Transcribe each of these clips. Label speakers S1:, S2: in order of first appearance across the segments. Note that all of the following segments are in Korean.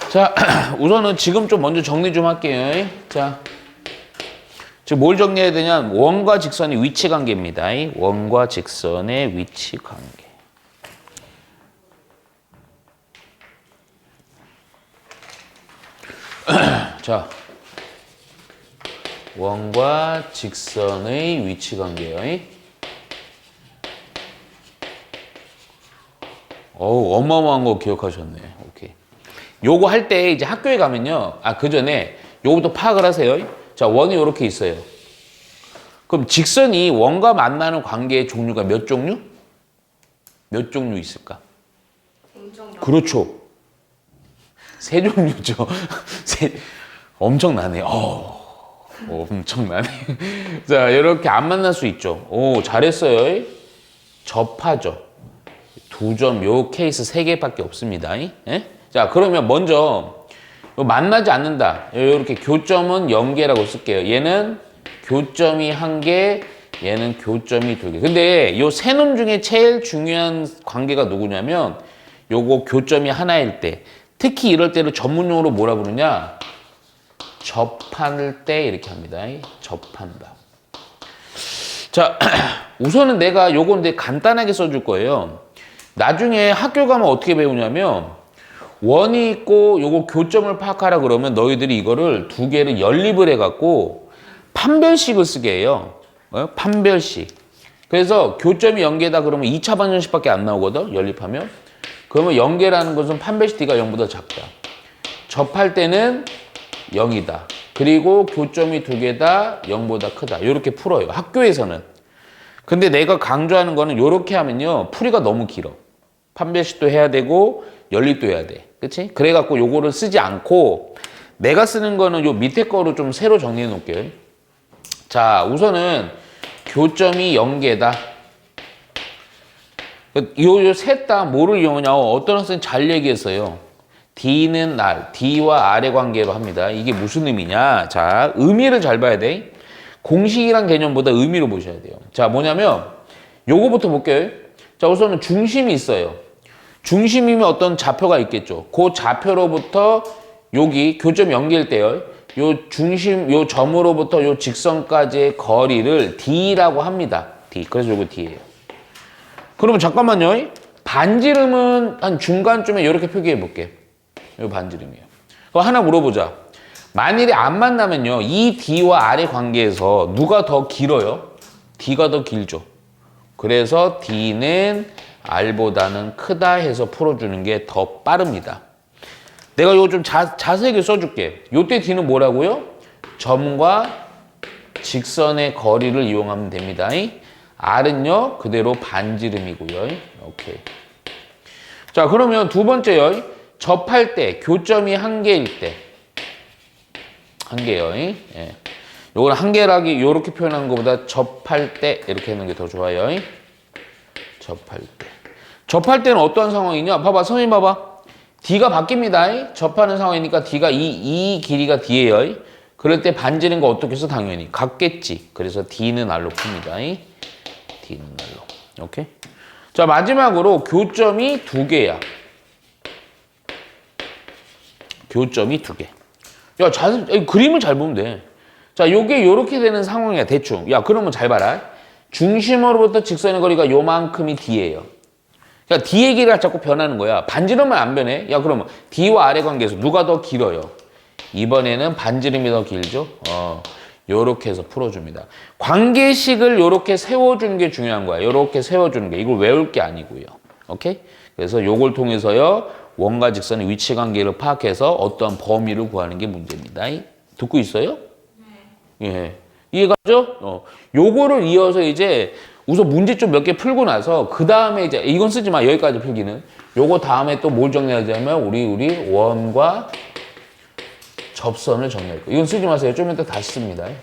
S1: 자, 우선은 지금 좀 먼저 정리 좀 할게요. 자, 지금 뭘 정리해야 되냐? 원과 직선의 위치 관계입니다. 원과 직선의 위치 관계. 자, 원과 직선의 위치 관계요. 어우, 어마어마한 거 기억하셨네. 오케이. 요거 할 때 이제 학교에 가면요. 그 전에 요거부터 파악을 하세요. 자, 원이 요렇게 있어요. 그럼 직선이 원과 만나는 관계의 종류가 몇 종류? 몇 종류 있을까? 그렇죠. 세 종류죠. 엄청나네. 엄청나네. 자, 이렇게 안 만날 수 있죠. 오, 잘했어요. 접하죠. 2점, 요 케이스 3개밖에 없습니다. 예? 자, 그러면 먼저 만나지 않는다. 이렇게 교점은 0개라고 쓸게요. 얘는 교점이 1개, 얘는 교점이 2개. 근데 요 세 놈 중에 제일 중요한 관계가 누구냐면 요거 교점이 하나일 때, 특히 이럴 때를 전문용어로 뭐라 부르냐? 접할 때 이렇게 합니다. 접한다. 자, 우선은 내가 요건 간단하게 써줄 거예요. 나중에 학교 가면 어떻게 배우냐면 원이 있고 요거 교점을 파악하라 그러면 너희들이 이거를 2개를 연립을 해갖고 판별식을 쓰게 해요. 판별식. 그래서 교점이 0개다 그러면 2차 방정식밖에 안 나오거든. 연립하면. 그러면 0개라는 것은 판별식 D가 0보다 작다. 접할 때는 0이다. 그리고 교점이 2개다. 0보다 크다. 이렇게 풀어요. 학교에서는. 근데 내가 강조하는 거는 이렇게 하면요. 풀이가 너무 길어. 판별식도 해야 되고 연립도 해야 돼. 그치? 그래갖고 요거를 쓰지 않고 내가 쓰는 거는 요 밑에 거로 좀 새로 정리해 놓을게요. 자, 우선은 교점이 0개다. 요 셋 다 뭐를 이용하냐? 어떤 학생이 잘 얘기했어요. D는 R, D와 R의 관계로 합니다. 이게 무슨 의미냐? 자, 의미를 잘 봐야 돼. 공식이란 개념보다 의미로 보셔야 돼요. 자, 뭐냐면 요거부터 볼게요. 자, 우선은 중심이 있어요. 중심이면 어떤 좌표가 있겠죠. 그 좌표로부터 여기 교점 0개일 때요. 요 중심, 요 점으로부터 요 직선까지의 거리를 D라고 합니다. D. 그래서 요거 D예요. 그러면 잠깐만요. 반지름은 한 중간쯤에 이렇게 표기해 볼게. 요 반지름이에요. 그럼 하나 물어보자. 만일에 안 만나면요. 이 D와 R의 관계에서 누가 더 길어요? D가 더 길죠. 그래서 D는 R보다는 크다 해서 풀어주는 게 더 빠릅니다. 내가 이거 좀 자세하게 써줄게. 요때 D는 뭐라고요? 점과 직선의 거리를 이용하면 됩니다. R은요, 그대로 반지름이고요. 오케이. 자, 그러면 두 번째요. 접할 때, 교점이 1개일 때. 1개요. 예. 요건 1개라기, 요렇게 표현하는 것보다 접할 때, 이렇게 하는 게 더 좋아요. 접할 때. 접할 때는 어떠한 상황이냐? 봐봐, 선생님 봐봐. D가 바뀝니다. 접하는 상황이니까 D가 이 길이가 D예요. 그럴 때 반지름과 어떻게 해서 당연히 같겠지. 그래서 D는 R로 풉니다. D는 R로. 오케이? 자, 마지막으로 교점이 2개야. 교점이 2개. 야, 그림을 잘 보면 돼. 자, 요게 요렇게 되는 상황이야, 대충. 야, 그러면 잘 봐라. 중심으로부터 직선의 거리가 요만큼이 D예요. 그러니까 D의 길이가 자꾸 변하는 거야. 반지름은 안 변해. 야, 그러면 D와 R의 관계에서 누가 더 길어요? 이번에는 반지름이 더 길죠? 요렇게 해서 풀어줍니다. 관계식을 요렇게 세워주는 게 중요한 거야. 요렇게 세워주는 게. 이걸 외울 게 아니고요. 오케이? 그래서 요걸 통해서요, 원과 직선의 위치 관계를 파악해서 어떠한 범위를 구하는 게 문제입니다. 듣고 있어요? 네. 예. 이해가죠? 요거를 이어서 이제 우선 문제점 몇 개 풀고 나서 그 다음에 이제 이건 쓰지 마. 여기까지 풀기는. 요거 다음에 또 뭘 정리하자면 우리 원과 접선을 정리할 거예요. 이건 쓰지 마세요. 좀 이따 다시 씁니다. 예.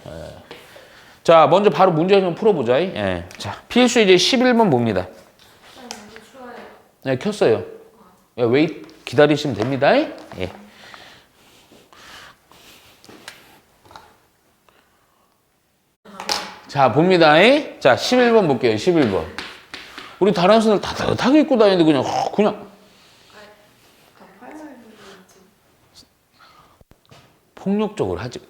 S1: 자, 먼저 바로 문제 좀 풀어보자. 예. 자, 필수 이제 11번 봅니다. 네, 켰어요. 야, 웨이트 기다리시면 됩니다. 예. 자, 봅니다. 자, 11번 볼게요. 11번. 우리 다른 선생들 따뜻하게 입고 다니는데 그냥 폭력적으로 하지.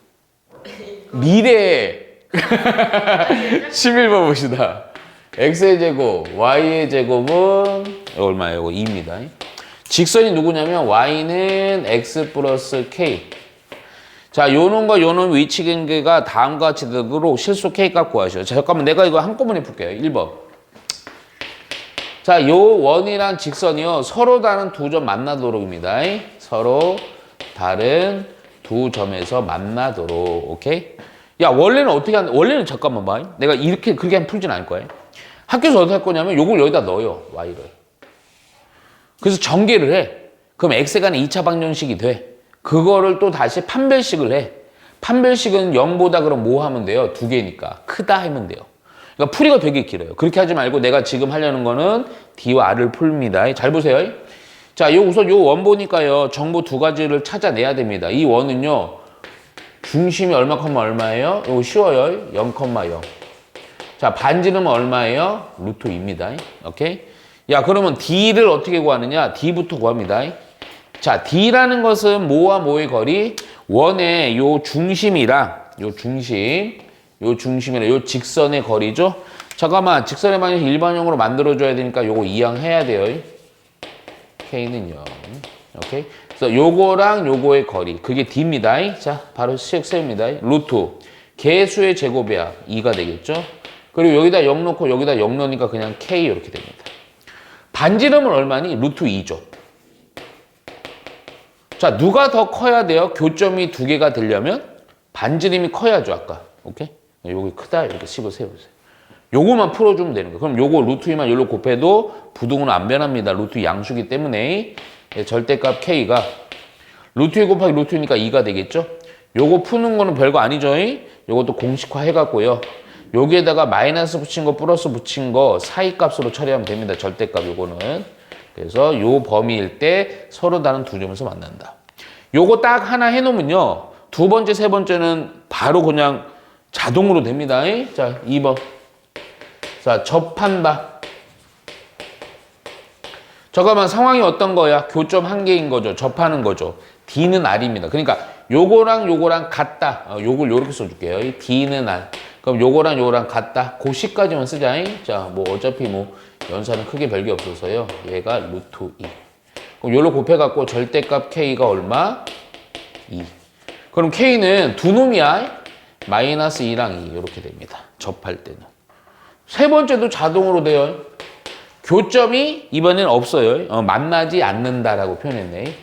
S1: 미래 11번 봅시다. x의 제곱, y의 제곱은 얼마예요? 2입니다. 직선이 누구냐면 y는 x 플러스 k. 자, 요놈과 요놈 위치 관계가 다음과 같이 되도록 실수 k 값 구하시오. 자, 잠깐만 내가 이거 한꺼번에 풀게요. 1번. 자, 요 원이랑 직선이요. 서로 다른 두 점 만나도록입니다. 서로 다른 두 점에서 만나도록. 오케이? 야, 원래는 어떻게 원래는 잠깐만 봐. 내가 이렇게 그렇게 하면 풀진 않을 거야. 학교에서 어떻게 할 거냐면 요걸 여기다 넣어요. y를. 그래서 전개를 해. 그럼 x간의 2차 방정식이 돼. 그거를 또 다시 판별식을 해. 판별식은 0보다 그럼 뭐 하면 돼요? 2개니까. 크다 하면 돼요. 그러니까 풀이가 되게 길어요. 그렇게 하지 말고 내가 지금 하려는 거는 D와 R을 풀입니다. 잘 보세요. 자, 우선 요 원 보니까요. 정보 두 가지를 찾아내야 됩니다. 이 원은요. 중심이 얼마, 얼마예요? 이거 쉬워요. 0,0. 자, 반지름은 얼마예요? 루트 2입니다. 오케이? 야, 그러면 D를 어떻게 구하느냐? D부터 구합니다. 자, D라는 것은 뭐와 뭐의 거리? 원의 요 중심이랑 요 중심이랑 요 직선의 거리죠? 잠깐만, 직선의 방정식 일반형으로 만들어줘야 되니까 요거 이항해야 돼요. K는 0. 오케이? 그래서 요거랑 요거의 거리. 그게 D입니다. 자, 바로 식 세웁니다. 루트. 개수의 제곱이야. 2가 되겠죠? 그리고 여기다 0 넣고 여기다 0 넣으니까 그냥 K 이렇게 됩니다. 반지름은 얼마니? 루트 2죠. 자, 누가 더 커야 돼요? 교점이 두 개가 되려면 반지름이 커야죠, 아까. 오케이? 여기 크다 이렇게 식을 세우세요. 요거만 풀어주면 되는 거예요. 그럼 요거 루트 2만 요로 곱해도 부등호는 안 변합니다. 루트 양수기 때문에 절대값 K가 루트 2 곱하기 루트 2니까 2가 되겠죠? 요거 푸는 거는 별거 아니죠? 요것도 공식화 해갖고요. 여기에다가 마이너스 붙인 거 플러스 붙인 거 사이 값으로 처리하면 됩니다. 절대값 요거는. 그래서 요 범위일 때 서로 다른 두 점에서 만난다. 요거 딱 하나 해놓으면요. 두 번째, 세 번째는 바로 그냥 자동으로 됩니다. 자, 2번. 자, 접한다. 잠깐만, 상황이 어떤 거야? 교점 한 개인 거죠. 접하는 거죠. D는 R입니다. 그러니까 요거랑 요거랑 같다. 요걸 요렇게 써줄게요. D는 R. 그럼 요거랑 요거랑 같다. 그 식까지만 쓰자. 자, 뭐 어차피 뭐 연산은 크게 별게 없어서요. 얘가 루트 2. 그럼 요로 곱해갖고 절대값 K가 얼마? 2. 그럼 K는 두 놈이야. 마이너스 2랑 2 이렇게 됩니다. 접할 때는. 세 번째도 자동으로 돼요. 교점이 이번엔 없어요. 만나지 않는다라고 표현했네.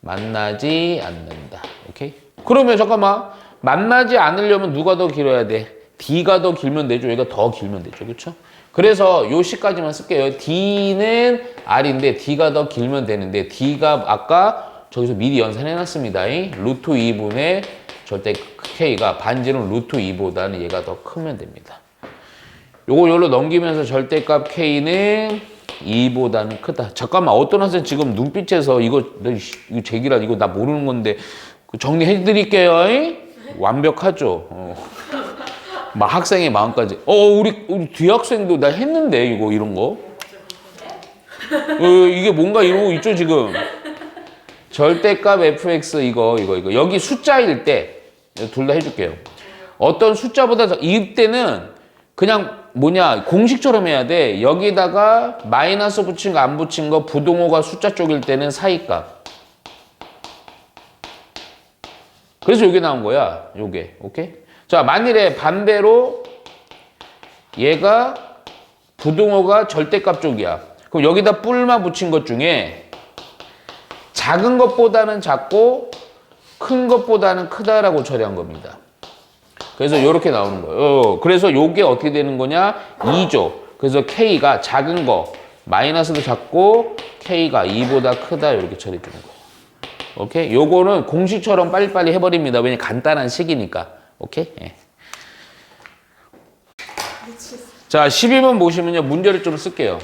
S1: 만나지 않는다. 오케이? 그러면 잠깐만. 만나지 않으려면 누가 더 길어야 돼? D가 더 길면 되죠. 얘가 더 길면 되죠. 그렇죠? 그래서 요 식까지만 쓸게요. D는 R인데 D가 더 길면 되는데 D가 아까 저기서 미리 연산해놨습니다. 루트 2분의 절대 K가 반지름 루트 2보다는 얘가 더 크면 됩니다. 요거 요로 넘기면서 절대값 K는 2보다는 크다. 잠깐만, 어떤 학생 지금 눈빛에서 이거 제기라 이거 나 모르는 건데 정리해 드릴게요. 완벽하죠. 막 학생의 마음까지. 우리 뒤 학생도 나 했는데 이거 이런 거. 이게 뭔가 이러고 있죠 지금. 절대값 fx 이거 여기 숫자일 때 둘 다 해줄게요. 어떤 숫자보다 이때는 그냥 공식처럼 해야 돼. 여기다가 마이너스 붙인 거 안 붙인 거 부동호가 숫자 쪽일 때는 사이값. 그래서 요게 나온 거야. 요게. 오케이? 자, 만일에 반대로 얘가 부동호가 절대값 쪽이야. 그럼 여기다 뿔만 붙인 것 중에 작은 것보다는 작고 큰 것보다는 크다라고 처리한 겁니다. 그래서 이렇게 나오는 거예요. 그래서 요게 어떻게 되는 거냐? 2죠. 그래서 K가 작은 거, 마이너스도 작고 K가 2보다 크다 이렇게 처리해 주는 거예요. 오케이? 요거는 공식처럼 빨리빨리 해버립니다. 왜냐면 간단한 식이니까. 오케이? 예. 자, 12번 보시면요. 문제를 좀 쓸게요.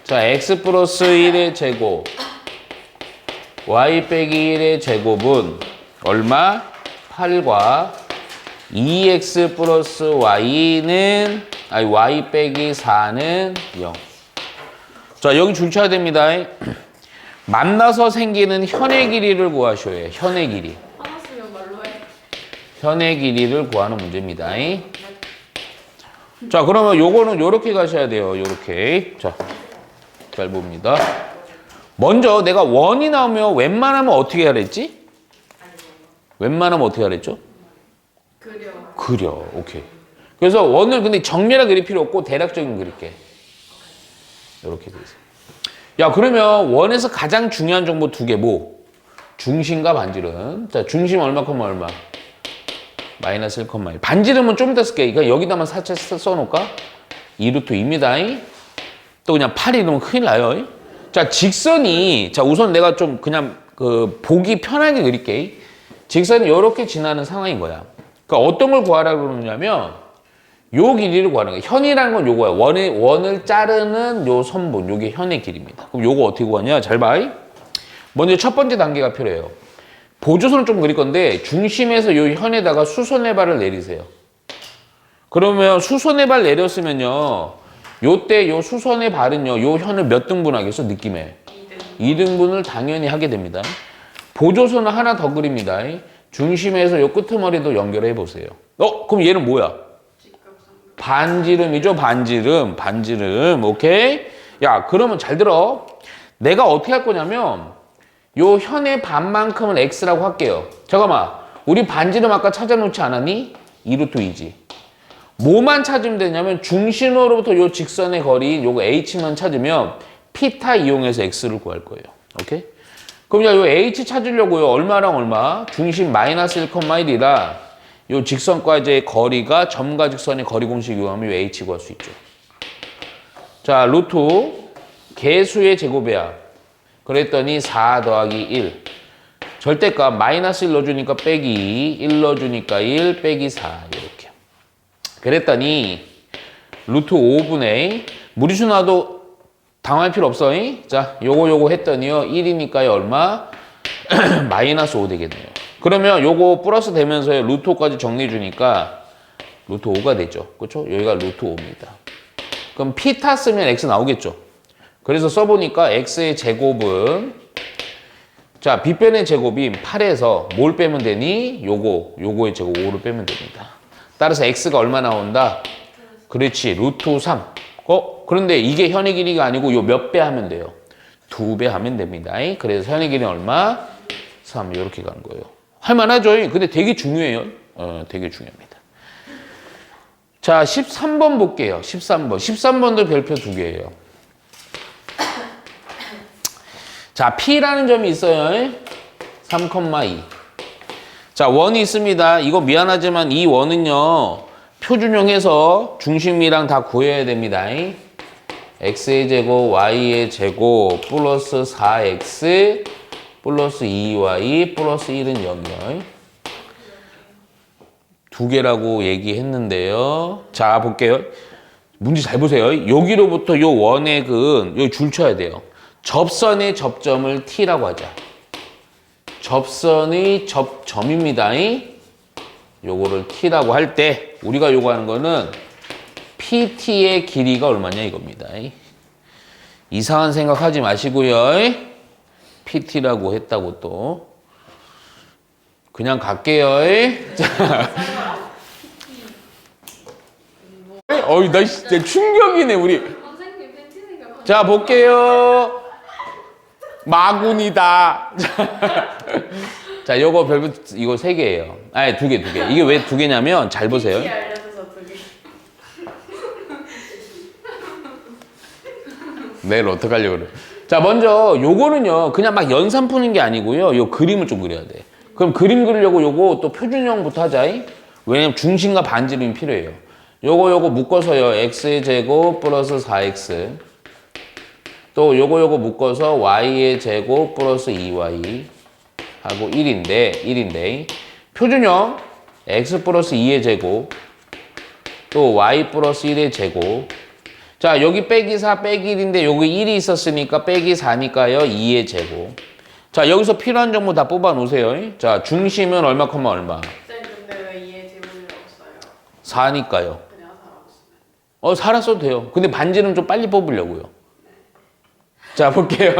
S1: 자, x 플러스 1의 제곱 y 빼기 1의 제곱은 얼마? 8과 2x 플러스 y는 y 빼기 4는 0. 자, 여기 줄 쳐야 됩니다. 만나서 생기는 현의 길이를 구하셔야 해요. 현의 길이.
S2: 알았어요.
S1: 현의 길이를 구하는 문제입니다. 자, 그러면 요거는 요렇게 가셔야 돼요. 요렇게. 자, 잘 봅니다. 먼저 내가 원이 나오면 웬만하면 어떻게 하라 했지? 웬만하면 어떻게 하라 했죠? 그려. 오케이. 그래서 원을 근데 정밀하게 그릴 필요 없고 대략적인 그릴게. 요렇게 돼 있어요. 야, 그러면 원에서 가장 중요한 정보 두 개 뭐? 중심과 반지름. 자, 중심 얼마, 얼마? 마이너스 1,1. 반지름은 좀 이따 쓸게. 그러니까 여기다만 사채 써놓을까? 2루트 2입니다. 또 그냥 8이 이러면 큰일 나요. 자, 직선이, 자, 우선 내가 좀 그냥 보기 편하게 그릴게. 직선이 이렇게 지나는 상황인 거야. 그러니까 어떤 걸 구하라고 그러냐면, 요 길이를 구하는 거야. 현이라는 건 요거야. 원을 자르는 요 선분, 요게 현의 길이입니다. 그럼 요거 어떻게 구하냐? 잘 봐. 먼저 첫 번째 단계가 필요해요. 보조선을 좀 그릴 건데, 중심에서 요 현에다가 수선의 발을 내리세요. 그러면 수선의 발 내렸으면요, 요때 요 수선의 발은요, 요 현을 몇 등분 하겠어? 느낌에 2등분을 당연히 하게 됩니다. 보조선을 하나 더 그립니다. 중심에서 요 끄트머리도 연결해 보세요. 그럼 얘는 뭐야? 반지름이죠. 반지름. 오케이? 야, 그러면 잘 들어. 내가 어떻게 할 거냐면 요 현의 반만큼은 x라고 할게요. 잠깐만, 우리 반지름 아까 찾아놓지 않았니? 2루트 2지. 뭐만 찾으면 되냐면 중심으로부터 요 직선의 거리 요거 h만 찾으면 피타 이용해서 x를 구할 거예요. 오케이? 그럼 요 h 찾으려고요. 얼마랑 얼마? 중심 마이너스 1,1이라 요 직선과의 거리가 점과 직선의 거리 공식 이용하면 요 h 구할 수 있죠. 자, 루트 개수의 제곱이야. 그랬더니 4 더하기 1. 절대값 마이너스 1 넣어주니까 빼기 1 넣어주니까 1 빼기 4 이렇게. 그랬더니 루트 5분의 무리수 놔도 당할 필요 없어. 자, 요거 했더니요 1이니까요 얼마? 마이너스 5 되겠네요. 그러면 요거 플러스 되면서요 루트 5까지 정리해 주니까 루트 5가 되죠. 그렇죠? 여기가 루트 5입니다. 그럼 피타 쓰면 x 나오겠죠. 그래서 써보니까 x의 제곱은, 자, 빗변의 제곱이 8에서 뭘 빼면 되니? 요거의 제곱 5를 빼면 됩니다. 따라서 x가 얼마 나온다? 그렇지, 루트 3. 그런데 이게 현의 길이가 아니고 요 몇 배 하면 돼요? 2배 하면 됩니다. 그래서 현의 길이는 얼마? 3. 이렇게 가는 거예요. 할만하죠? 근데 되게 중요해요. 되게 중요합니다. 자, 13번 볼게요. 13번. 13번도 별표 2개예요. 자, P라는 점이 있어요. 3,2. 자, 원이 있습니다. 이거 미안하지만 이 원은요, 표준형해서 중심이랑 다 구해야 됩니다. x의 제곱, y의 제곱, 플러스 4x, 플러스 2y, 플러스 1은 0이요. 2개라고 얘기했는데요. 자, 볼게요. 문제 잘 보세요. 여기로부터 요 원액은 여기 줄 쳐야 돼요. 접선의 접점을 T라고 하자. 접선의 접점입니다. 요거를 T라고 할 때 우리가 요구하는 거는 PT의 길이가 얼마냐 이겁니다. 이상한 생각하지 마시고요. PT라고 했다고 또 그냥 갈게요. 자, 나 진짜 충격이네 우리. 자, 볼게요. 마군이다. 자, 요거 별표 이거 3개예요. 아니, 2개. 이게 왜 2개냐면 잘 보세요. 내일 어떡하려고 그래. 자, 먼저 요거는요. 그냥 막 연산 푸는 게 아니고요. 요 그림을 좀 그려야 돼. 그럼 그림 그리려고 요거 또 표준형부터 하자. 왜냐면 중심과 반지름이 필요해요. 요거 묶어서요. x의 제곱 플러스 4x. 또 요거 묶어서 y의 제곱 플러스 2y 하고 1인데 표준형 x 플러스 2의 제곱 또 y 플러스 1의 제곱. 자, 여기 빼기 4 빼기 1인데 여기 1이 있었으니까 빼기 4니까요 2의 제곱. 자, 여기서 필요한 정보 다 뽑아 놓으세요. 자, 중심은 얼마, 얼마?
S2: 쌤, 근데 왜 2의 제곱이 없어요?
S1: 4니까요.
S2: 그냥 4라고 쓰면.
S1: 4라 써도 돼요. 근데 반지름 좀 빨리 뽑으려고요. 자, 볼게요.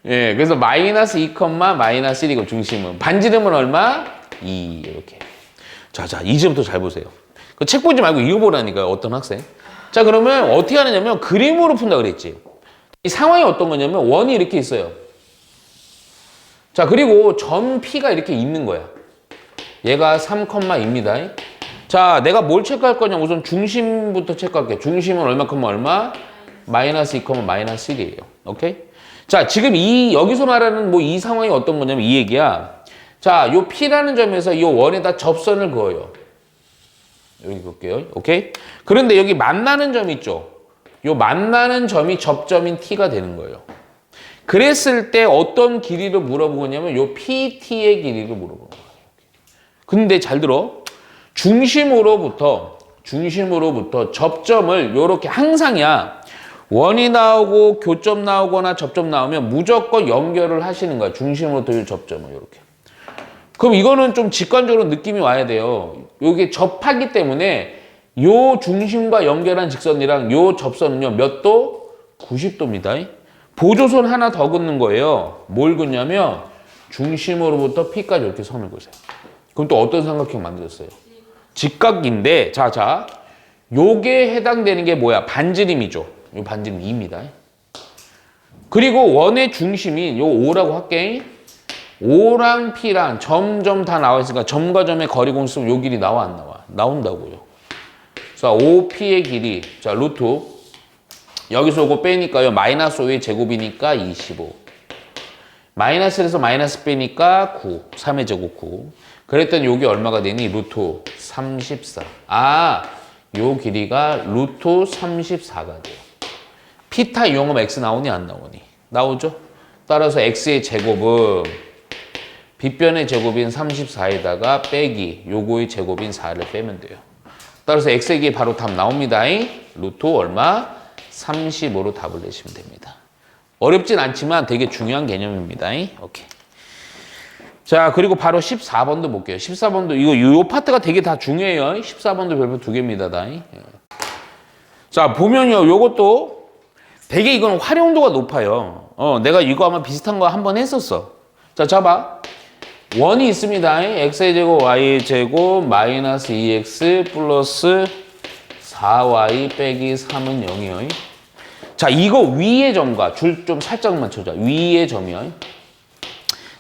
S1: 예, 그래서 마이너스 2, 마이너스 1이고 중심은. 반지름은 얼마? 2, 이렇게. 자, 이제부터 잘 보세요. 그 책 보지 말고 이거 보라니까요, 어떤 학생. 자, 그러면 어떻게 하느냐면 그림으로 푼다 그랬지. 이 상황이 어떤 거냐면 원이 이렇게 있어요. 자, 그리고 점 P가 이렇게 있는 거야. 얘가 3,2입니다. 자, 내가 뭘 체크할 거냐? 우선 중심부터 체크할게. 중심은 얼마큼 얼마? 마이너스 2, 마이너스 1이에요. 오케이? 자, 지금 여기서 말하는 뭐 이 상황이 어떤 거냐면 이 얘기야. 자, 요 P라는 점에서 이 원에다 접선을 그어요. 여기 볼게요. 오케이? 그런데 여기 만나는 점 있죠? 요 만나는 점이 접점인 T가 되는 거예요. 그랬을 때 어떤 길이를 물어보냐면 요 PT의 길이를 물어보는 거예요. 근데 잘 들어. 중심으로부터 접점을 요렇게 항상이야. 원이 나오고 교점 나오거나 접점 나오면 무조건 연결을 하시는 거야. 중심으로부터 요 접점을 요렇게. 그럼 이거는 좀 직관적으로 느낌이 와야 돼요. 요게 접하기 때문에 요 중심과 연결한 직선이랑 요 접선은요, 몇 도? 90도입니다. 보조선 하나 더 긋는 거예요. 뭘 긋냐면 중심으로부터 P까지 이렇게 선을 그으세요. 그럼 또 어떤 삼각형 만들었어요? 직각인데, 자, 요게 해당되는 게 뭐야? 반지름이죠. 요 반지름 2입니다. 그리고 원의 중심이 요 O라고 할게. O랑 P랑 점점 다 나와 있으니까 점과 점의 거리 공식은 요 길이 나와 안 나와? 나온다고요. 자, OP의 길이, 자, 루트. 여기서 요거 빼니까요. 마이너스 5의 제곱이니까 25. 마이너스에서 마이너스 빼니까 9. 3의 제곱 9. 그랬더니 요게 얼마가 되니? 루트 34. 아, 요 길이가 루트 34가 돼요. 피타 이용하면 x 나오니 안 나오니? 나오죠? 따라서 x의 제곱은 빗변의 제곱인 34에다가 빼기 요거의 제곱인 4를 빼면 돼요. 따라서 x의 길 바로 답 나옵니다. 루트 얼마? 35로 답을 내시면 됩니다. 어렵진 않지만 되게 중요한 개념입니다. 오케이. 자, 그리고 바로 14번도 볼게요. 14번도 요 파트가 되게 다 중요해요. 14번도 별표 2개입니다. 다. 자, 보면요. 요것도 되게 이건 활용도가 높아요. 내가 이거 아마 비슷한 거 한번 했었어. 자, 잡아. 원이 있습니다. x의 제곱, y의 제곱, 마이너스 2x 플러스 4y 빼기 3은 0이에요. 자, 이거 위의 점과 줄 좀 살짝만 쳐줘. 위의 점이요.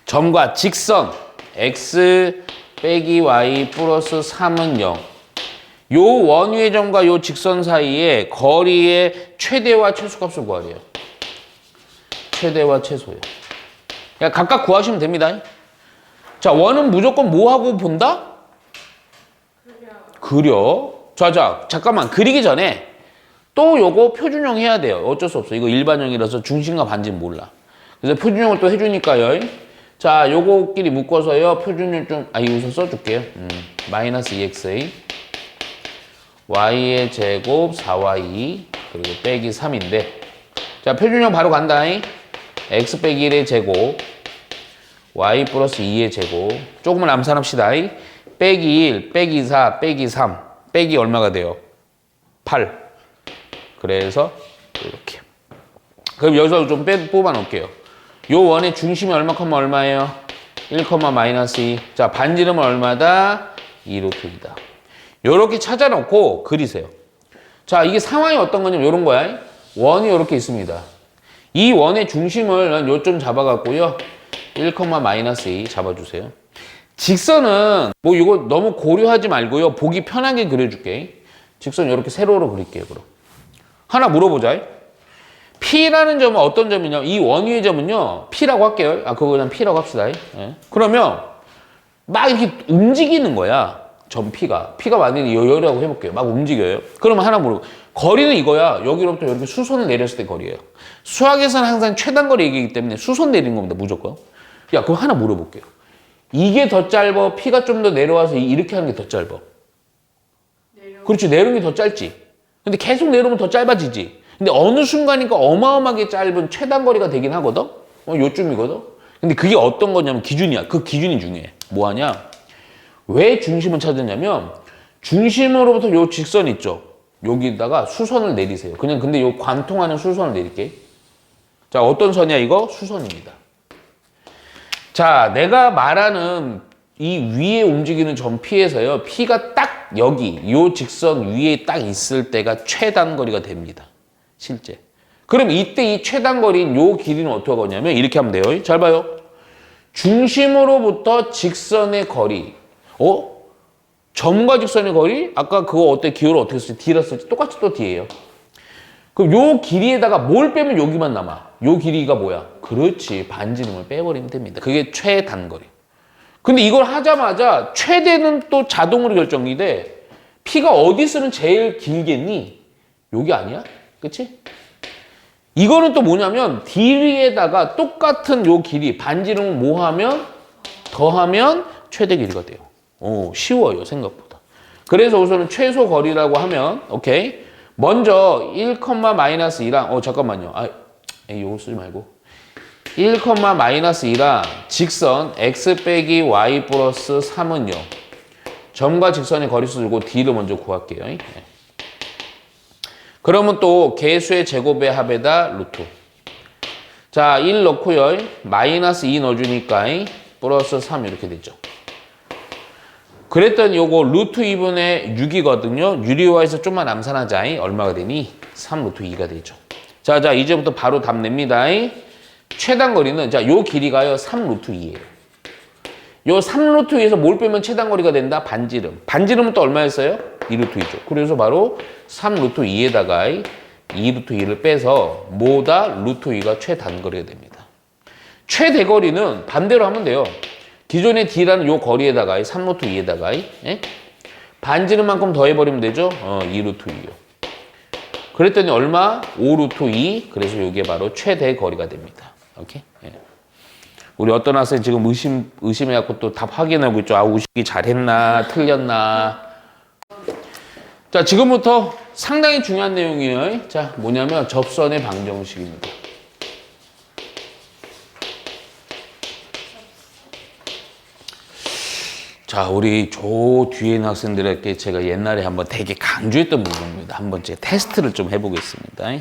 S1: 점과 직선 x 빼기 y 플러스 3은 0. 요 원위의 점과 요 직선 사이에 거리의 최대와 최소값을 구하래요. 최대와 최소요. 그냥 각각 구하시면 됩니다. 자, 원은 무조건 뭐하고 본다? 그려. 자, 잠깐만. 그리기 전에 또 요거 표준형 해야 돼요. 어쩔 수 없어. 이거 일반형이라서 중심과 반지름 몰라. 그래서 표준형을 또 해주니까요. 자, 요거끼리 묶어서요. 표준형 이거 우선 써줄게요. 마이너스 2xa y의 제곱 4y 그리고 빼기 3인데 자, 표준형 바로 간다. x 빼기 1의 제곱 y 플러스 2의 제곱 조금만 암산합시다. 빼기 1, 빼기 4, 빼기 3 빼기 얼마가 돼요? 8. 그래서 이렇게. 그럼 여기서 좀 뽑아 놓을게요. 요 원의 중심이 얼마예요? 1, 마이너스 2. 자, 반지름은 얼마다? 2루트이다. 요렇게 찾아놓고 그리세요. 자, 이게 상황이 어떤 거냐면 요런 거야. 원이 요렇게 있습니다. 이 원의 중심을 요점 잡아갖고요. 1, 마이너스 2 잡아주세요. 직선은 뭐 이거 너무 고려하지 말고요. 보기 편하게 그려줄게. 직선 이렇게 세로로 그릴게요. 그럼 하나 물어보자. P라는 점은 어떤 점이냐? 이 원위의 점은요. P라고 할게요. 그거 그냥 P라고 합시다. 예. 그러면 막 이렇게 움직이는 거야. 점 P가 만약에 여기라고 해볼게요. 막 움직여요. 그러면 하나 물어보. 거리는 이거야. 여기로부터 이렇게 수선을 내렸을 때 거리예요. 수학에서는 항상 최단거리 얘기이기 때문에 수선 내리는 겁니다. 무조건. 야, 그럼 하나 물어볼게요. 이게 더 짧아? P가 좀 더 내려와서 이렇게 하는 게 더 짧아? 그렇지. 내려오는 게 더 짧지. 근데 계속 내려오면 더 짧아지지. 근데 어느 순간이니까 어마어마하게 짧은 최단거리가 되긴 하거든? 요쯤이거든? 근데 그게 어떤 거냐면 기준이야. 그 기준이 중요해. 뭐 하냐? 왜 중심을 찾았냐면 중심으로부터 요 직선 있죠? 여기다가 수선을 내리세요. 그냥 근데 요 관통하는 수선을 내릴게. 자, 어떤 선이야 이거? 수선입니다. 자, 내가 말하는 이 위에 움직이는 점 P에서요. P가 딱 여기 요 직선 위에 딱 있을 때가 최단거리가 됩니다. 실제. 그럼 이때 이 최단거리인 요 길이는 어떻게 하냐면 이렇게 하면 돼요. 잘 봐요. 중심으로부터 직선의 거리. 점과 직선의 거리? 아까 그거 어때? 기호를 어떻게 썼지? D라 썼지? 똑같이 또 D예요. 그럼 요 길이에다가 뭘 빼면 여기만 남아? 요 길이가 뭐야? 그렇지. 반지름을 빼버리면 됩니다. 그게 최단거리. 근데 이걸 하자마자 최대는 또 자동으로 결정이 돼. P가 어디서는 제일 길겠니? 여기 아니야? 그치? 이거는 또 뭐냐면 D에다가 똑같은 요 길이 반지름을 뭐 하면? 더하면 최대 길이가 돼요. 쉬워요 생각보다. 그래서 우선은 최소 거리라고 하면 오케이. 먼저 1,-2랑 잠깐만요. 요거 쓰지 말고 1,-2랑 직선 x 빼기 y 플러스 3은요. 점과 직선의 거리수 들고 D를 먼저 구할게요. 네. 그러면 또 개수의 제곱의 합에다 루트. 자, 1 넣고요. 마이너스 2 넣어주니까 플러스 3 이렇게 되죠. 그랬더니 요거 루트 2분의 6이거든요. 유리화에서 좀만 암산하자. 얼마가 되니? 3 루트 2가 되죠. 자, 이제부터 바로 답 냅니다. 최단거리는, 요 길이가요, 3 루트 2예요. 요 3 루트 2에서 뭘 빼면 최단거리가 된다? 반지름. 반지름은 또 얼마였어요? 2 루트 2죠. 그래서 바로 3 루트 2에다가 2 루트 2를 빼서 뭐다? 루트 2가 최단거리가 됩니다. 최대거리는 반대로 하면 돼요. 기존의 D라는 요 거리에다가 3 루트 2에다가 반지름만큼 더해버리면 되죠? 2 루트 2요. 그랬더니 얼마? 5 루트 2. 그래서 이게 바로 최대 거리가 됩니다. 오케이? 우리 어떤 학생 지금 의심해갖고 또 답 확인하고 있죠. 우식이 잘했나, 틀렸나. 자, 지금부터 상당히 중요한 내용이에요. 자, 뭐냐면 접선의 방정식입니다. 자, 우리 조 뒤에 있는 학생들에게 제가 옛날에 한번 되게 강조했던 부분입니다. 한번 제가 테스트를 좀 해보겠습니다.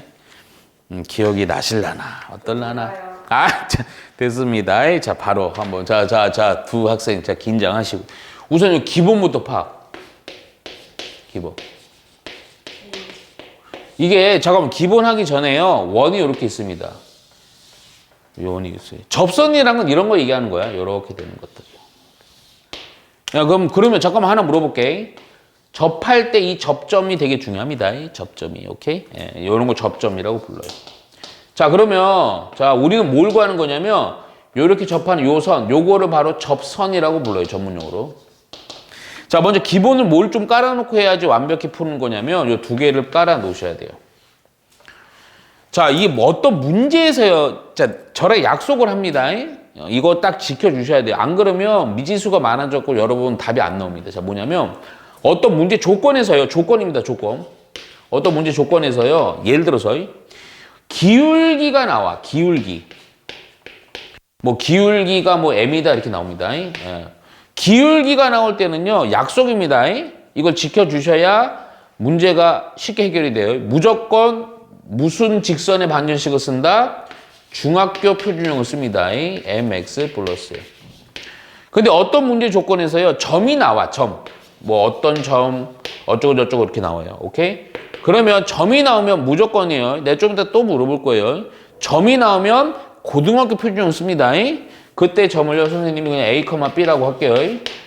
S1: 기억이 나실라나? 어떨라나? 자, 됐습니다. 자, 바로 한번. 자, 두 학생, 자, 긴장하시고. 우선 이 기본부터 파악. 기본. 이게, 잠깐만, 기본 하기 전에요. 원이 이렇게 있습니다. 원이 있어요. 접선이란 건 이런 거 얘기하는 거야. 이렇게 되는 것들. 야, 그러면 잠깐만 하나 물어볼게. 접할 때 이 접점이 되게 중요합니다. 이 접점이, 오케이? 이런 거 접점이라고 불러요. 자, 그러면, 우리는 뭘 구하는 거냐면, 요렇게 접하는 요 선, 요거를 바로 접선이라고 불러요, 전문용어로. 자, 먼저 기본을 뭘 좀 깔아놓고 해야지 완벽히 푸는 거냐면, 요 두 개를 깔아 놓으셔야 돼요. 자, 이게 뭐 어떤 문제에서요, 저랑 약속을 합니다. 이거 딱 지켜주셔야 돼요. 안 그러면 미지수가 많아졌고 여러분 답이 안 나옵니다. 자, 뭐냐면 어떤 문제 조건에서요. 조건입니다. 조건. 어떤 문제 조건에서요. 예를 들어서 기울기가 나와. 기울기. 기울기가 M이다 이렇게 나옵니다. 기울기가 나올 때는요. 약속입니다. 이걸 지켜주셔야 문제가 쉽게 해결이 돼요. 무조건 무슨 직선의 방정식을 쓴다? 중학교 표준형을 씁니다. mx 플러스. 근데 어떤 문제 조건에서요, 점이 나와, 점. 어떤 점, 어쩌고저쩌고 이렇게 나와요. 오케이? 그러면 점이 나오면 무조건이에요. 내가 좀 이따 또 물어볼 거예요. 점이 나오면 고등학교 표준형 씁니다. 그때 점을요, 선생님이 그냥 a, b라고 할게요.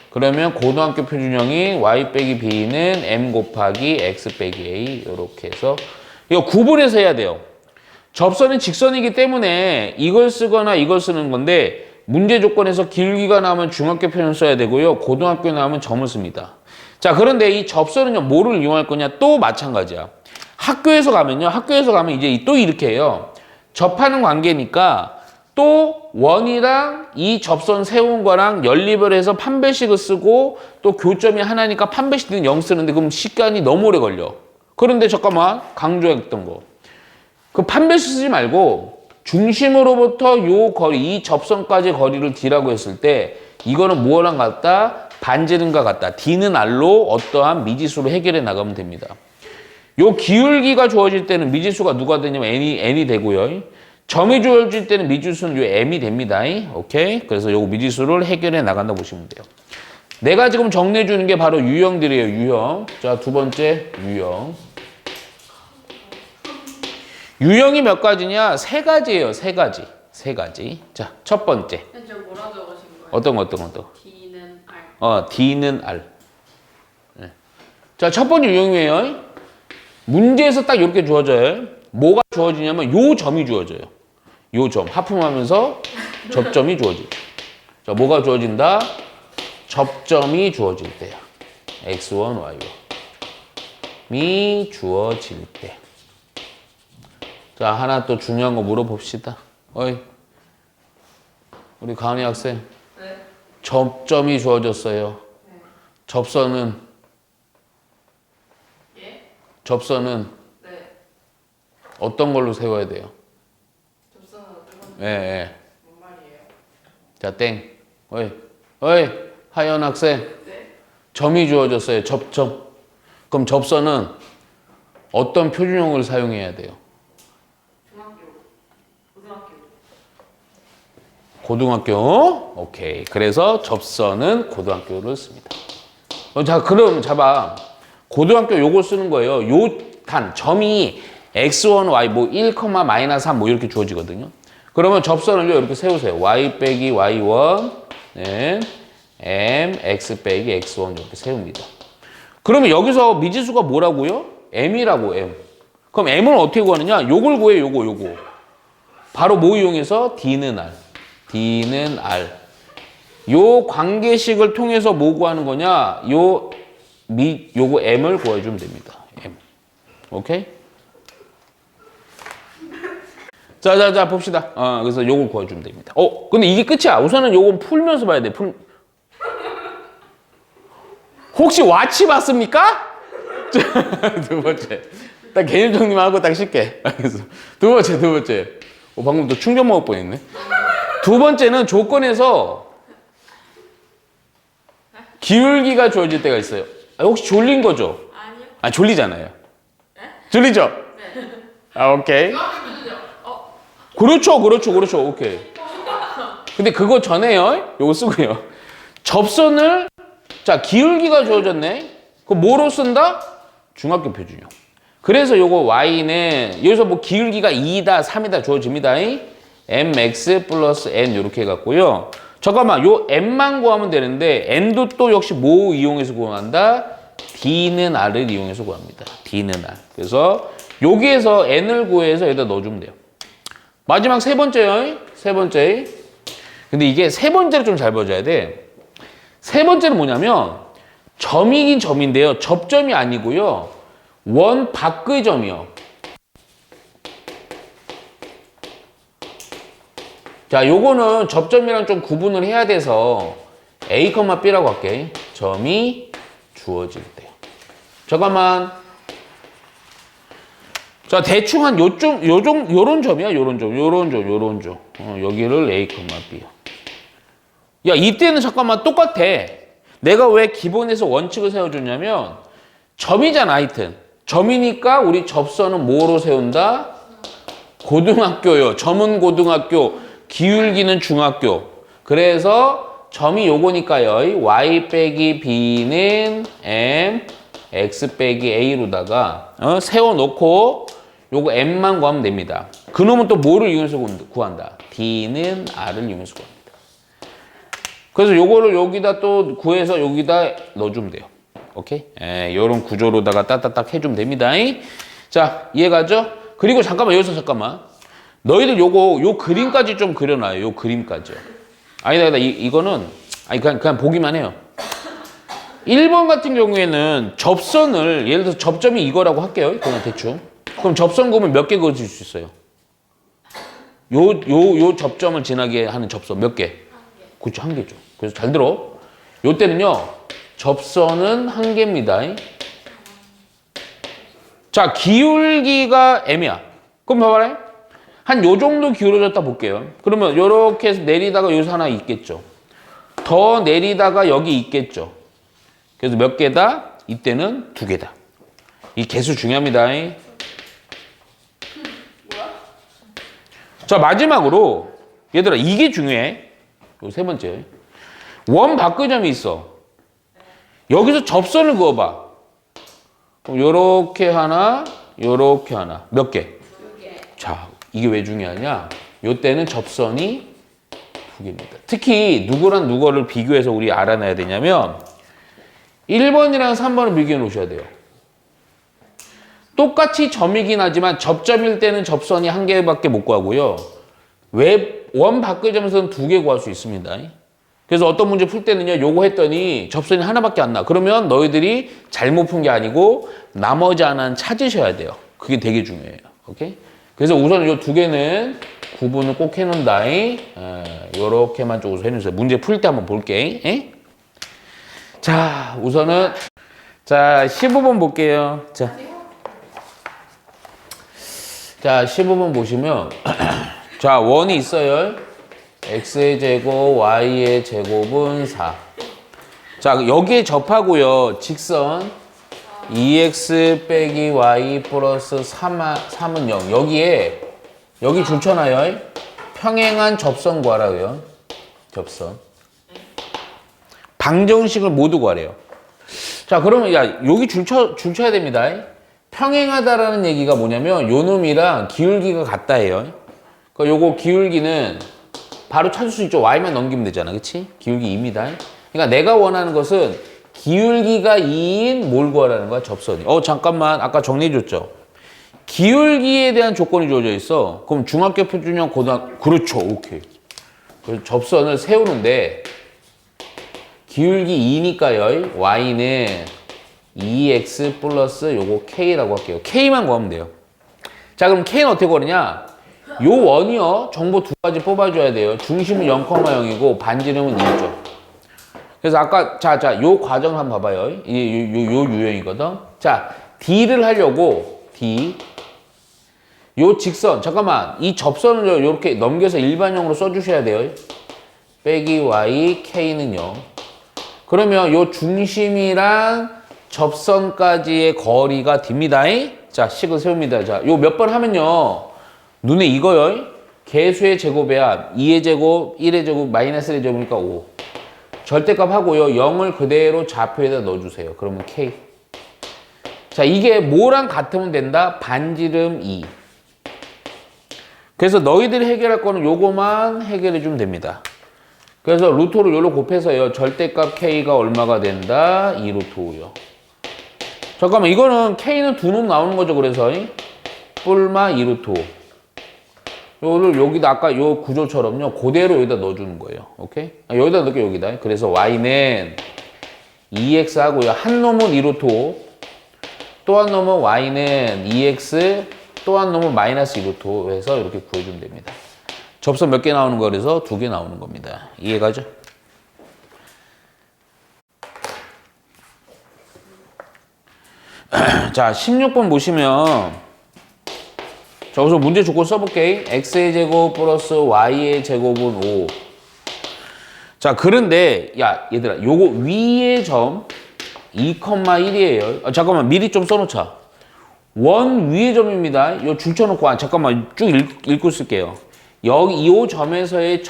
S1: 그러면 고등학교 표준형이 y 빼기 b는 m 곱하기 x 빼기 a 이렇게 해서 이거 구분해서 해야 돼요. 접선은 직선이기 때문에 이걸 쓰거나 이걸 쓰는 건데 문제 조건에서 기울기가 나오면 중학교 표현 써야 되고요. 고등학교 나오면 점을 씁니다. 자, 그런데 이 접선은요. 뭐를 이용할 거냐? 또 마찬가지야. 학교에서 가면 이제 또 이렇게 해요. 접하는 관계니까 또 원이랑 이 접선 세운 거랑 연립을 해서 판별식을 쓰고 또 교점이 하나니까 판별식은 0 쓰는데 그럼 시간이 너무 오래 걸려. 그런데 잠깐만 강조했던 거. 그 판별식 쓰지 말고 중심으로부터 요 거리, 이 접선까지 거리를 D라고 했을 때 이거는 뭐랑 같다? 반지름과 같다. D는 R로 어떠한 미지수로 해결해 나가면 됩니다. 요 기울기가 주어질 때는 미지수가 누가 되냐면 N이 되고요. 점이 주어질 때는 미지수는 요 M이 됩니다. 오케이? 그래서 요 미지수를 해결해 나간다 보시면 돼요. 내가 지금 정리해주는 게 바로 유형들이에요. 유형. 자, 두 번째 유형. 유형이 몇 가지냐? 세 가지예요. 세 가지. 세 가지. 자, 첫 번째.
S2: 저 뭐라 적으신 거예요?
S1: 어떤 거?
S2: D는 R.
S1: D는 R. 네. 자, 첫 번째 유형이에요. 문제에서 딱 이렇게 주어져요. 뭐가 주어지냐면 요 점이 주어져요. 요 점. 하품하면서 접점이 주어지죠. 자, 뭐가 주어진다? 접점이 주어질 때야. X1, Y1이 주어질 때. 자, 하나 또 중요한 거 물어봅시다. 어이, 우리 가은이 학생.
S2: 네.
S1: 접점이 주어졌어요.
S2: 네.
S1: 접선은,
S2: 예?
S1: 접선은
S2: 네.
S1: 어떤 걸로 세워야 돼요?
S2: 접선은 어떤 건지
S1: 예.
S2: 뭔 말이에요?
S1: 자, 땡. 어이, 하연 학생.
S2: 네.
S1: 점이 주어졌어요. 접점. 그럼 접선은 어떤 표준형을 사용해야 돼요?
S2: 중학교. 고등학교.
S1: 고등학교. 오케이. 그래서 접선은 고등학교를 씁니다. 자, 그럼 잡아. 고등학교 요거 쓰는 거예요. 요 단, 점이 x1, y 뭐 1, 마이너스 3 뭐 이렇게 주어지거든요. 그러면 접선을요 이렇게 세우세요. y 빼기 y1는 m, x 빼기 x1 이렇게 세웁니다. 그러면 여기서 미지수가 뭐라고요? m이라고, m. 그럼 m을 어떻게 구하느냐? 요걸 구해, 요거. 바로 뭐 이용해서? D는 R. D는 R. 요 관계식을 통해서 뭐 구하는 거냐? 요거 m을 구해주면 됩니다. m. 오케이? 자, 봅시다. 그래서 요걸 구해주면 됩니다. 근데 이게 끝이야. 우선은 요건 풀면서 봐야 돼. 혹시 와치 봤습니까? 두 번째. 딱 개념 정리만 하고 딱 쉽게. 알겠어. 두 번째. 방금 또 충전 먹을 뻔했네. 두 번째는 조건에서 기울기가 주어질 때가 있어요. 혹시 졸린 거죠?
S2: 아니요.
S1: 졸리잖아요.
S2: 네?
S1: 졸리죠?
S2: 네.
S1: 오케이.
S2: 중학교
S1: 그렇죠. 오케이. 근데 그거 전에요. 요거 쓰고요. 접선을, 자, 기울기가 주어졌네. 그럼 뭐로 쓴다? 중학교 표준형. 그래서 요거 y는 여기서 뭐 기울기가 2다, 3이다 주어집니다. mx 플러스 n 이렇게 해갖고요. 잠깐만, 요 n만 구하면 되는데 n도 또 역시 뭐 이용해서 구한다? d는 r을 이용해서 구합니다. d는 r. 그래서 여기에서 n을 구해서 여기다 넣어주면 돼요. 마지막 세 번째요. 세 번째. 근데 이게 세 번째를 좀 잘 봐줘야 돼. 세 번째는 뭐냐면 점이긴 점인데요. 접점이 아니고요. 원 밖의 점이요. 자, 요거는 접점이랑 좀 구분을 해야 돼서 A, B라고 할게. 점이 주어질 때요. 잠깐만. 자, 대충 한 요런 점이야. 요런 점. 여기를 A, B요. 야, 이때는 잠깐만 똑같아. 내가 왜 기본에서 원칙을 세워줬냐면 점이잖아, 하여튼. 점이니까 우리 접선은 뭐로 세운다? 고등학교요. 점은 고등학교, 기울기는 중학교. 그래서 점이 요거니까요. y 빼기 b는 m, x 빼기 a로다가 세워놓고 요거 m만 구하면 됩니다. 그놈은 또 뭐를 이용해서 구한다? d는 r을 이용해서 구합니다. 그래서 요거를 여기다 또 구해서 여기다 넣어주면 돼요. 오케이? 요런 구조로다가 따따딱 해주면 됩니다. 자, 이해가죠? 그리고 여기서 잠깐만. 너희들 요 그림까지 좀 그려놔요. 요 그림까지요. 아니다. 이거는, 그냥 보기만 해요. 1번 같은 경우에는 접선을, 예를 들어서 접점이 이거라고 할게요. 그냥 대충. 그럼 접선 그으면 몇 개 그어줄 수 있어요? 요 접점을 지나게 하는 접선 몇 개? 그렇죠, 한 개죠. 그래서 잘 들어. 요 때는요, 접선은 한 개입니다. 자, 기울기가 m이야. 그럼 봐봐라. 한 요 정도 기울어졌다 볼게요. 그러면 요렇게 해서 내리다가 여기서 하나 있겠죠. 더 내리다가 여기 있겠죠. 그래서 몇 개다? 이때는 두 개다. 이 개수 중요합니다.
S2: 뭐야?
S1: 자, 마지막으로 얘들아 이게 중요해. 요 세 번째. 원 밖의 점이 있어. 여기서 접선을 그어봐. 그럼 요렇게 하나, 요렇게 하나. 몇 개?
S2: 2개.
S1: 자, 이게 왜 중요하냐? 요때는 접선이 2개입니다. 특히 누구랑 누구를 비교해서 우리 알아놔야 되냐면 1번이랑 3번을 비교해 놓으셔야 돼요. 똑같이 점이긴 하지만 접점일 때는 접선이 1개밖에 못 구하고요. 원 밖의 점에서는 2개 구할 수 있습니다. 그래서 어떤 문제 풀 때는요, 요거 했더니 접선이 하나밖에 안 나. 그러면 너희들이 잘못 푼 게 아니고 나머지 하나는 찾으셔야 돼요. 그게 되게 중요해요. 오케이? 그래서 우선 요 2개는 구분을 꼭 해놓는다. 요렇게만 쪽으로 해놓으세요. 문제 풀 때 한번 볼게. 에? 자, 우선은 자 15번 볼게요. 자, 15번 보시면 자, 원이 있어요. x의 제곱, y의 제곱은 4. 자, 여기에 접하고요. 직선 2x 빼기 y 플러스 3은 0. 여기 줄 쳐놔요. 평행한 접선 구하라고요. 접선. 방정식을 모두 구하래요. 자, 그러면 여기 줄 쳐야 됩니다. 평행하다라는 얘기가 뭐냐면 요 놈이랑 기울기가 같다예요. 그러니까 요거 기울기는 바로 찾을 수 있죠. y만 넘기면 되잖아. 그치? 기울기 2입니다. 그러니까 내가 원하는 것은 기울기가 2인 뭘 구하라는 거야? 접선이. 잠깐만. 아까 정리해줬죠? 기울기에 대한 조건이 주어져 있어. 그럼 중학교 표준형 고등학교. 그렇죠. 오케이. 그래서 접선을 세우는데 기울기 2니까요. y는 2x 플러스 요거 k라고 할게요. k만 구하면 돼요. 자, 그럼 k는 어떻게 구하느냐? 요 원이요. 정보 2가지 뽑아줘야 돼요. 중심은 0,0이고 반지름은 2죠. 그래서 아까 요 과정을 한번 봐봐요. 요 유형이거든. 자, d를 하려고 d 요 직선 잠깐만 이 접선을 이렇게 넘겨서 일반형으로 써주셔야 돼요. 빼기 y k는 0. 그러면 요 중심이랑 접선까지의 거리가 d입니다. 자, 식을 세웁니다. 자, 요 몇 번 하면요. 눈에 익어요. 개수의 제곱이야. 2의 제곱, 1의 제곱, 마이너스 1의 제곱이니까 5. 절대값 하고요. 0을 그대로 좌표에다 넣어주세요. 그러면 K. 자, 이게 뭐랑 같으면 된다? 반지름 2. 그래서 너희들이 해결할 거는 요거만 해결해 주면 됩니다. 그래서 루트를 요로 곱해서요. 절대값 K가 얼마가 된다? 2 루트 5요. 잠깐만, 이거는 K는 두 놈 나오는 거죠. 그래서 뿔마 2 루트 5. 요를 여기다 아까 요 구조처럼요. 그대로 여기다 넣어주는 거예요. 오케이? 여기다 넣을게요. 여기다. 그래서 y는 2x 하고요. 한 놈은 2 루트 5. 또 한 놈은 y는 2x 또 한 놈은 마이너스 2 루트 5 해서 이렇게 구해주면 됩니다. 접선 몇 개 나오는 거 그래서 2개 나오는 겁니다. 이해가죠? 자, 16번 보시면 자, 우선 문제 조건 써볼게. x의 제곱 플러스 y의 제곱은 5. 자, 그런데 야 얘들아 요거 위의 점 2,1이에요. 잠깐만 미리 좀 써놓자. 원 위의 점입니다. 요 줄 쳐놓고 잠깐만 쭉 읽고 쓸게요. 여기 이 점에서의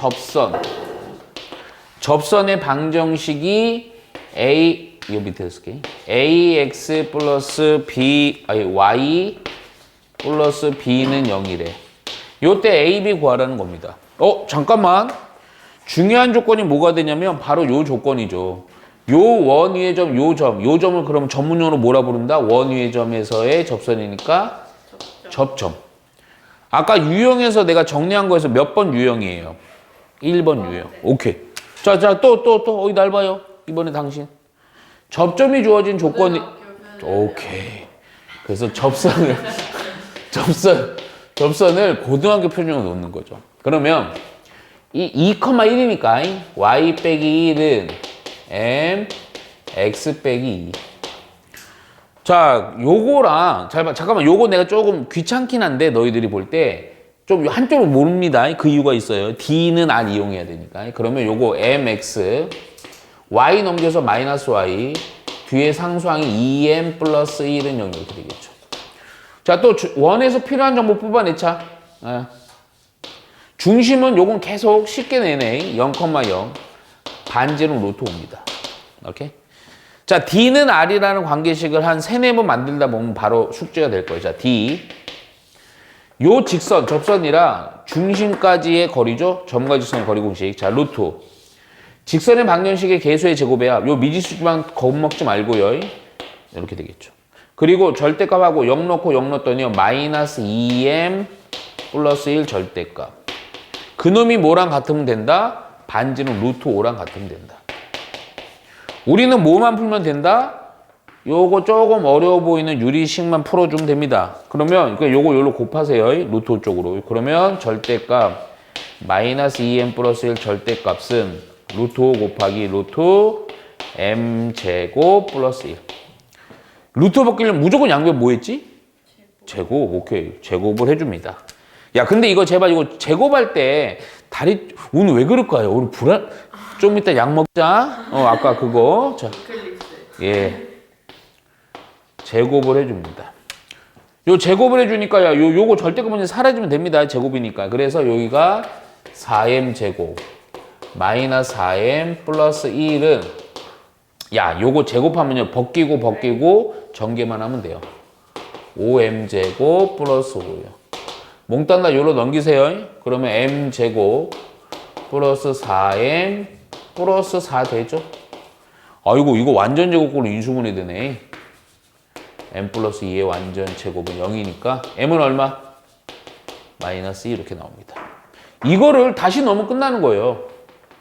S1: 접선의 방정식이 a 요 밑에 쓸게. ax 플러스 y 플러스 b는 0이래. 요때 a, b 구하라는 겁니다. 잠깐만. 중요한 조건이 뭐가 되냐면 바로 요 조건이죠. 요 원 위의 점, 요 점을 그럼 전문용어로 뭐라 부른다? 원 위의 점에서의 접선이니까 접점. 아까 유형에서 내가 정리한 거에서 몇 번 유형이에요? 1번 유형. 오케이. 자, 또, 어디 날 봐요. 이번에 당신. 접점이 주어진 조건이. 오케이. 그래서 접선을 고등학교 표준으로 놓는 거죠. 그러면 이 2,1이니까 y 빼기 1은 m x 빼기 2. 자, 요거랑 잠깐만 요거 내가 조금 귀찮긴 한데 너희들이 볼 때 좀 한쪽으로 모릅니다. 그 이유가 있어요. d는 안 이용해야 되니까. 그러면 요거 mx y 넘겨서 마이너스 y 뒤에 상수항이 2m 플러스 1은 0 이렇게 되겠죠. 자, 또 원에서 필요한 정보 뽑아내자. 중심은 요건 계속 쉽게 내네. 0,0. 반지름 루트 5입니다. 오케이? 자, D는 R이라는 관계식을 한 3-4번 만들다 보면 바로 숙제가 될 거예요. 자, D. 요 직선, 접선이랑 중심까지의 거리죠. 점과 직선의 거리 공식. 자, 루트. 직선의 방정식의 계수의 제곱이야. 요 미지수지만 겁먹지 말고요. 이렇게 되겠죠. 그리고 절대값하고 0 넣고 0 넣었더니 마이너스 2m 플러스 1 절대값. 그놈이 뭐랑 같으면 된다? 반지름 루트 5랑 같으면 된다. 우리는 뭐만 풀면 된다? 요거 조금 어려워 보이는 유리식만 풀어주면 됩니다. 그러면 요거 요로 곱하세요. 루트 5 쪽으로. 그러면 절대값 마이너스 2m 플러스 1 절대값은 루트 5 곱하기 루트 m 제곱 플러스 1. 루트 바뀌려면 무조건 양변 뭐 했지? 제곱. 오케이. 제곱을 해줍니다. 야, 근데 이거 제발 이거 제곱할 때 다리 오늘 왜 그럴까요? 오늘 불안. 좀 이따 약 먹자. 아까 그거. 자, 예. 제곱을 해줍니다. 요 제곱을 해주니까 야, 요거 절대값은 사라지면 됩니다. 제곱이니까. 그래서 여기가 4m 제곱 마이너스 4m 플러스 1은 야, 요거 제곱하면요 벗기고 전개만 하면 돼요. 5m 제곱 플러스 5요. 몽땅 다 요로 넘기세요. 그러면 m 제곱 플러스 4m 플러스 4 되죠? 아이고, 이거 완전 제곱꼴로 인수분해 되네. m 플러스 2의 완전 제곱은 0이니까 m은 얼마? 마이너스 2 이렇게 나옵니다. 이거를 다시 넣으면 끝나는 거예요.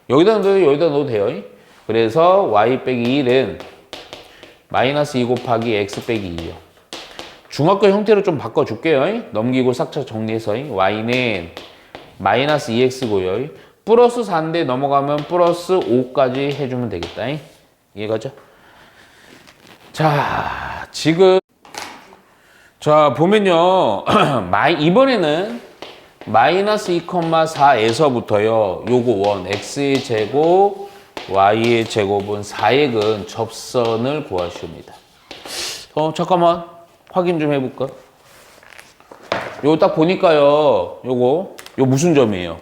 S1: 여기다 넣어도 돼요. 그래서 y 빼기 1은 마이너스 2 곱하기 x 빼기 2요. 중학교 형태로 좀 바꿔줄게요. 넘기고 싹싹 정리해서 y는 마이너스 2x고요. 플러스 4인데 넘어가면 플러스 5까지 해주면 되겠다. 이해가죠? 자, 지금 자 보면요. 이번에는 마이너스 2,4에서부터요. 요거 원 x의 제곱 y의 제곱은 4액은 접선을 구하시옵니다. 잠깐만 확인 좀 해볼까? 요거 딱 보니까요. 요거 무슨 점이에요?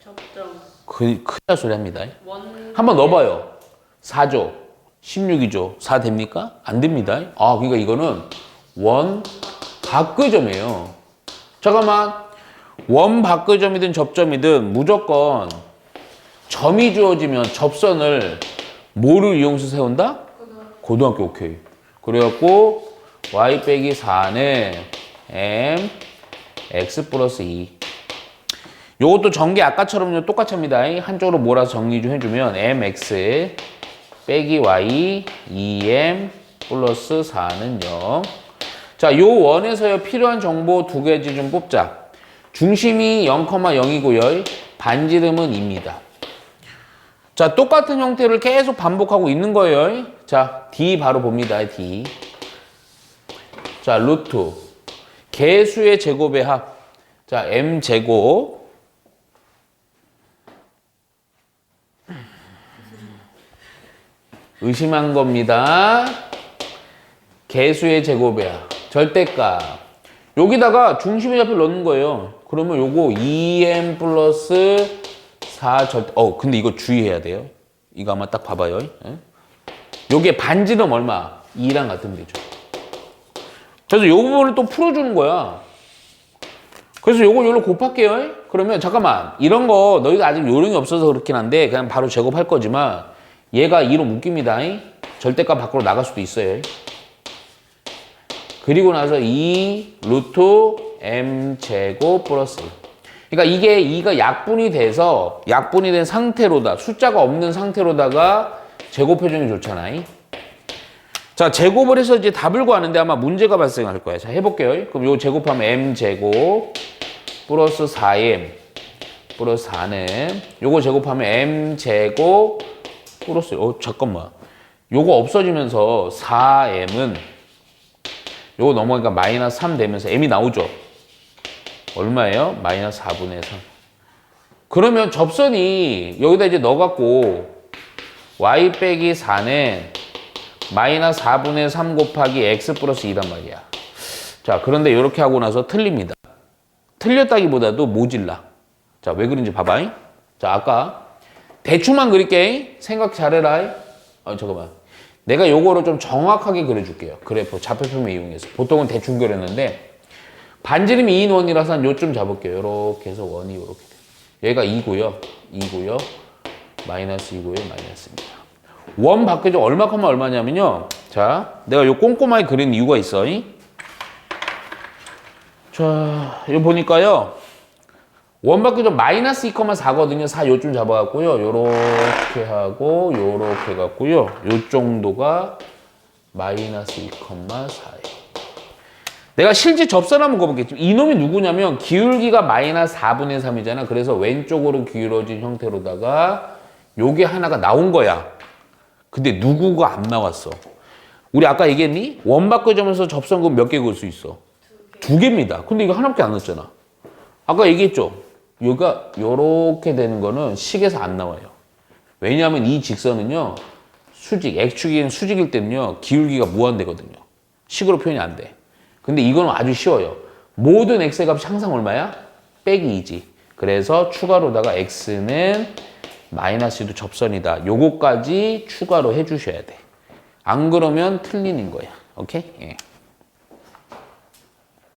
S2: 접점.
S1: 큰일 날 소리 합니다.
S2: 원.
S1: 한번 넣어봐요. 4죠. 16이죠. 4 됩니까? 안 됩니다. 아, 그러니까 이거는 원 밖의점이에요. 잠깐만. 원 밖의점이든 접점이든 무조건 점이 주어지면 접선을 뭐를 이용해서 세운다? 고등학교 오케이. 그래갖고 y 빼기 4는 m x 플러스 2. 요것도 전개 아까처럼 똑같이 합니다. 한쪽으로 몰아서 정리 좀 해주면 mx 빼기 y 2m 플러스 4는 0. 자, 요 원에서요 필요한 정보 두 가지 좀 뽑자. 중심이 0,0이고요. 반지름은 2입니다. 자, 똑같은 형태를 계속 반복하고 있는 거예요. 자, D 바로 봅니다. D. 자, 루트. 개수의 제곱의 합. 자, M 제곱. 의심한 겁니다. 개수의 제곱의 합. 절대값. 여기다가 중심의 좌표를 넣는 거예요. 그러면 요거 2m 플러스 4 절대. 근데 이거 주의해야 돼요. 이거 한번 딱 봐봐요. 요게 반지름 얼마? 2랑 같으면 되죠. 그래서 요 부분을 또 풀어주는 거야. 그래서 요거 요로 곱할게요. 그러면 잠깐만. 이런 거 너희가 아직 요령이 없어서 그렇긴 한데 그냥 바로 제곱할 거지만 얘가 2로 묶입니다. 절대값 밖으로 나갈 수도 있어요. 그리고 나서 2 루트 m 제곱 플러스 1. 그러니까 이게 2가 약분이 돼서 약분이 된 상태로다. 숫자가 없는 상태로다가 제곱해주는 게 좋잖아요. 자, 제곱을 해서 이제 답을 구하는데 아마 문제가 발생할 거예요. 자, 해볼게요. 그럼 요 제곱하면 m 제곱 플러스 4m 플러스 4는 요거 제곱하면 m 제곱 플러스 잠깐만. 요거 없어지면서 4m은 요거 넘어가니까 마이너스 3 되면서 m이 나오죠. 얼마예요? 마이너스 4분의 3. 그러면 접선이 여기다 이제 넣어갖고 y 빼기 4는 마이너스 4분의 3 곱하기 x 플러스 2란 말이야. 자, 그런데 이렇게 하고 나서 틀립니다. 틀렸다기보다도 모질라. 자, 왜 그런지 봐봐. 자, 아까 대충만 그릴게. 생각 잘해라. 잠깐만. 내가 요거를 좀 정확하게 그려줄게요. 그래프 좌표표면 이용해서. 보통은 대충 그렸는데 반지름이 2인 원이라서 한 요쯤 잡을게요. 요렇게 해서 원이 요렇게 돼요. 얘가 2고요. 2고요. 마이너스 2고요. 마이너스입니다. 원 바뀌죠. 얼마큼만 얼마냐면요. 자, 내가 요 꼼꼼하게 그린 이유가 있어. 자, 이거 보니까요. 원 바뀌죠. 마이너스 2,4거든요. 4 요쯤 잡아갖고요. 요렇게 하고 요렇게 해갖고요. 요 정도가 마이너스 2,4예요. 내가 실제 접선 한번 거볼게요. 이놈이 누구냐면 기울기가 마이너스 4분의 3이잖아. 그래서 왼쪽으로 기울어진 형태로다가 요게 하나가 나온 거야. 근데 누구가 안 나왔어. 우리 아까 얘기했니? 원 바꿔주면서 접선금 몇 개 그을 수 있어? 2개입니다. 근데 이거 하나밖에 안 넣었잖아. 아까 얘기했죠? 여기가 요렇게 되는 거는 식에서 안 나와요. 왜냐하면 이 직선은요. 수직, X축인 수직일 때는요. 기울기가 무한대거든요. 식으로 표현이 안 돼. 근데 이건 아주 쉬워요. 모든 X의 값이 항상 얼마야? 빼기 2지. 그래서 추가로다가 X는 마이너스 2도 접선이다. 요거까지 추가로 해주셔야 돼. 안 그러면 틀리는 거야. 오케이? 예.